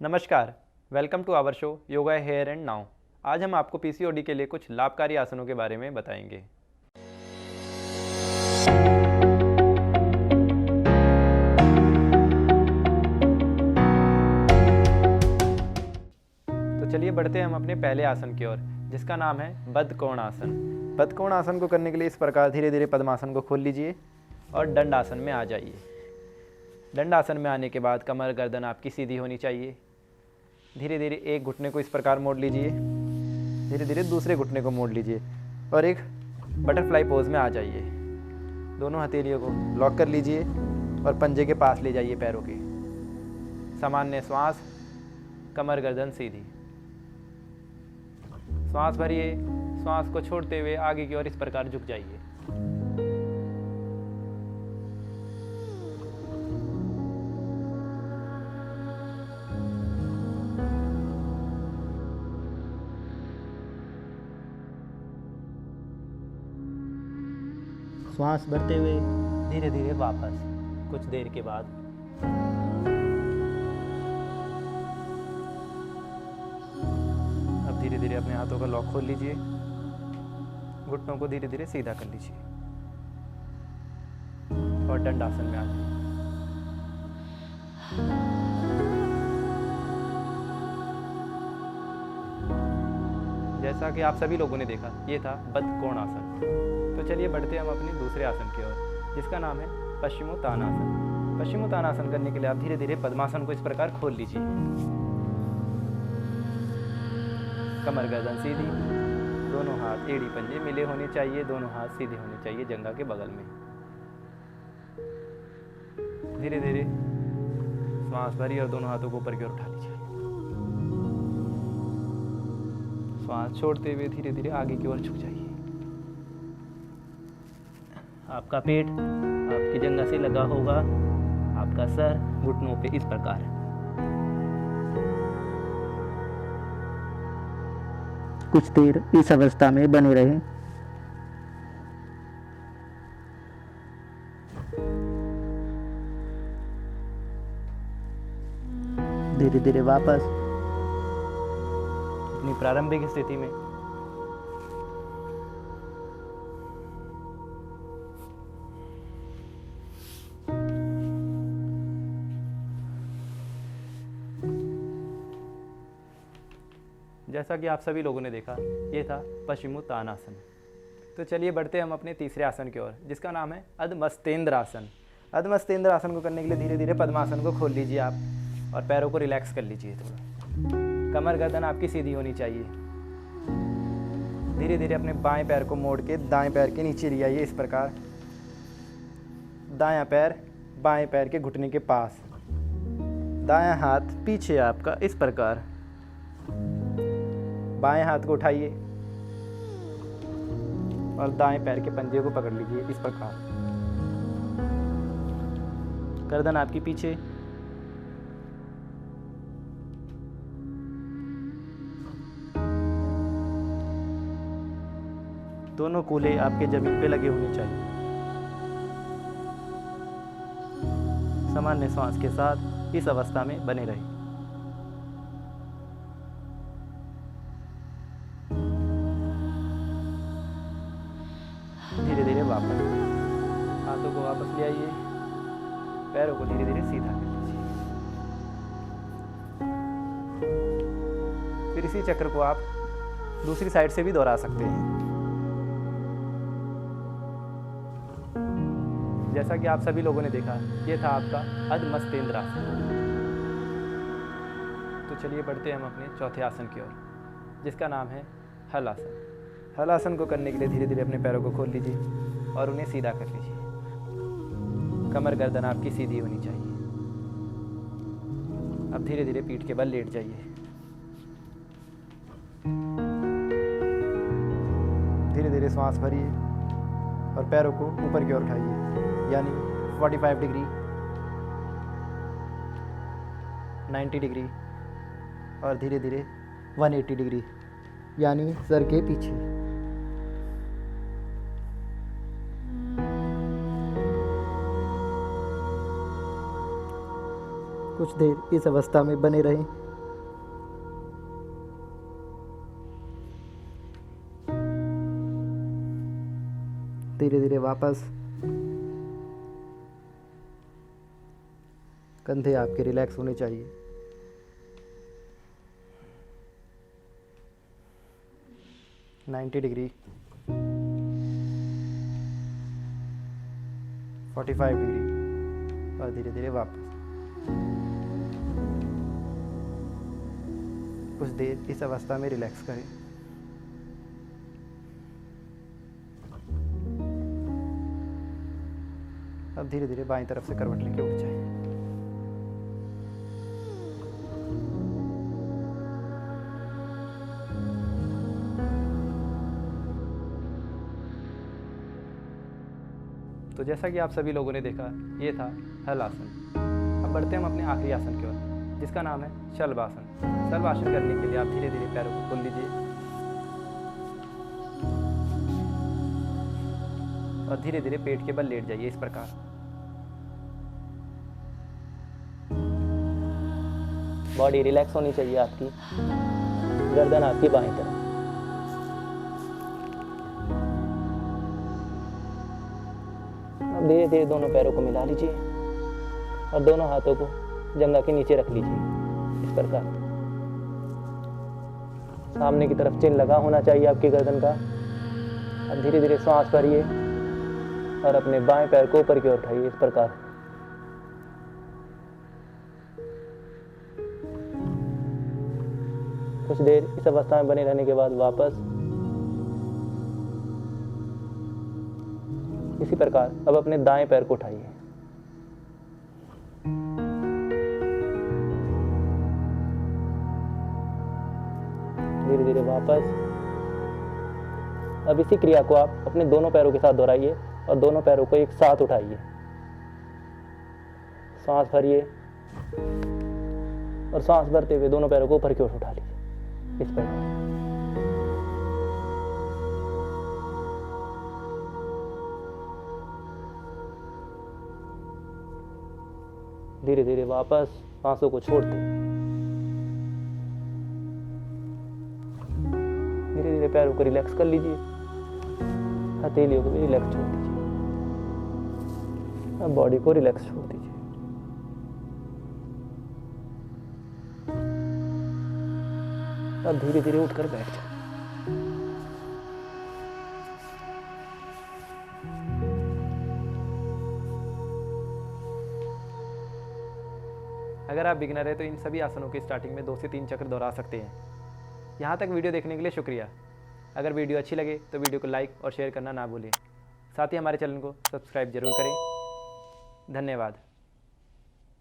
नमस्कार, welcome to our show yoga here and now. आज हम आपको पीसीओडी के लिए कुछ लाभकारी आसनों के बारे में बताएंगे। तो चलिए बढ़ते हैं हम अपने पहले आसन की ओर, जिसका नाम है बद्धकोण आसन। बद्धकोण आसन को करने के लिए इस प्रकार धीरे धीरे पद्मासन को खोल लीजिए और दंड आसन में आ जाइए। दंड आसन में आने के बाद कमर गर्दन आपकी सीधी होनी चाहिए। धीरे धीरे एक घुटने को इस प्रकार मोड़ लीजिए, धीरे धीरे दूसरे घुटने को मोड़ लीजिए और एक बटरफ्लाई पोज में आ जाइए। दोनों हथेलियों को लॉक कर लीजिए और पंजे के पास ले जाइए पैरों के। सामान्य श्वास, कमर गर्दन सीधी। श्वास भरिए, श्वास को छोड़ते हुए आगे की ओर इस प्रकार झुक जाइए। श्वास भरते हुए धीरे धीरे वापस। कुछ देर के बाद अब धीरे धीरे अपने हाथों का लॉक खोल लीजिए, घुटनों को धीरे धीरे सीधा कर लीजिए और दंडासन में आ जाइए। जैसा कि आप सभी लोगों ने देखा, ये था बद्धकोण आसन। तो चलिए बढ़ते हम अपने दूसरे आसन की ओर, जिसका नाम है पश्चिमोत्तानासन। पश्चिमोत्तानासन करने के लिए आप धीरे धीरे पद्मासन को इस प्रकार खोल लीजिए। कमर गर्दन सीधी, दोनों हाथ एड़ी पंजे मिले होने चाहिए, दोनों हाथ सीधे होने चाहिए जंघा के बगल में। धीरे धीरे श्वास भरिए और दोनों हाथों को ऊपर की ओर उठा लीजिए। श्वास छोड़ते हुए धीरे धीरे आगे की ओर झुक जाइए। आपका पेट आपकी जंघा से लगा होगा, आपका सर घुटनों पे इस प्रकार। कुछ देर इस अवस्था में बने रहें। धीरे धीरे वापस अपनी प्रारंभिक स्थिति में। जैसा कि आप सभी लोगों ने देखा, ये था पश्चिमोत्तानासन। तो चलिए बढ़ते हम अपने तीसरे आसन की ओर, जिसका नाम है अधमस्तेंद्र आसन। अधमस्तेंद्र आसन को करने के लिए धीरे धीरे पद्मासन को खोल लीजिए आप और पैरों को रिलैक्स कर लीजिए थोड़ा। कमर गर्दन आपकी सीधी होनी चाहिए। धीरे धीरे अपने बाएं पैर को मोड़ के दाएं पैर के नीचे ले आइए इस प्रकार। दायां पैर बाएं पैर के घुटने के पास, दायां हाथ पीछे आपका इस प्रकार। बाएं हाथ को उठाइए और दाएं पैर के पंजे को पकड़ लीजिए इस प्रकार। गर्दन आपकी पीछे। दोनों कूल्हे आपके जमीन पे लगे होने चाहिए। सामान्य श्वास के साथ इस अवस्था में बने रहिए। धीरे धीरे वापस हाथों को वापस ले आइए, पैरों को धीरे धीरे सीधा कर लीजिए। फिर इसी चक्र को आप दूसरी साइड से भी दोहरा सकते हैं। जैसा कि आप सभी लोगों ने देखा, ये था आपका अधमस्तेंद्र आसन। तो चलिए बढ़ते हैं हम अपने चौथे आसन की ओर, जिसका नाम है हल आसन। हल आसन को करने के लिए धीरे धीरे अपने पैरों को खोल लीजिए और उन्हें सीधा कर लीजिए। कमर गर्दन आपकी सीधी होनी चाहिए। अब धीरे धीरे पीठ के बल लेट जाइए। धीरे धीरे श्वास भरिए और पैरों को ऊपर की ओर उठाइए, यानी 45 डिग्री, 90 डिग्री और धीरे धीरे 180 डिग्री, यानी सर के पीछे। कुछ देर इस अवस्था में बने रहें। धीरे धीरे वापस। कंधे आपके रिलैक्स होने चाहिए। डिग्री 45 डिग्री और धीरे धीरे वापस। कुछ देर इस अवस्था में रिलैक्स करें। अब धीरे धीरे बाईं तरफ से करवट लेके उठ जाए। तो जैसा कि आप सभी लोगों ने देखा, ये था हल आसन। अब बढ़ते हैं हम अपने आखिरी आसन की ओर, जिसका नाम है शलभासन। शलभासन करने के लिए आप धीरे धीरे पैरों को खोल लीजिए और धीरे धीरे पेट के बल लेट जाइए इस प्रकार। बॉडी रिलैक्स होनी चाहिए आपकी, गर्दन आपकी बाईं तरफ। अब धीरे धीरे दोनों पैरों को मिला लीजिए और दोनों हाथों को जंघा के नीचे रख लीजिए इस प्रकार। सामने की तरफ चिन्ह लगा होना चाहिए आपकी गर्दन का। अब धीरे धीरे सांस भरिए और अपने बाएं पैर को ऊपर की ओर उठाइए इस प्रकार। कुछ देर इस अवस्था में बने रहने के बाद वापस इसी प्रकार अब अपने दाएं पैर को उठाइए। धीरे धीरे वापस। अब इसी क्रिया को आप अपने दोनों पैरों के साथ दोहराइए और दोनों पैरों को एक साथ उठाइए। सांस भरिए और सांस भरते हुए दोनों पैरों को ऊपर की ओर उठा लीजिए इस प्रकार। धीरे धीरे वापस सांसों को छोड़ते, धीरे धीरे पैरों को रिलैक्स कर लीजिए, हथेलियों को भी रिलैक्स छोड़ दीजिए। अब बॉडी को रिलैक्स छोड़ दीजिए। अब धीरे धीरे उठकर बैठ जाए। अगर आप बिगिनर हैं तो इन सभी आसनों की स्टार्टिंग में 2 से 3 चक्र दोहरा सकते हैं। यहाँ तक वीडियो देखने के लिए शुक्रिया। अगर वीडियो अच्छी लगे तो वीडियो को लाइक और शेयर करना ना भूलें। साथ ही हमारे चैनल को सब्सक्राइब जरूर करें। धन्यवाद।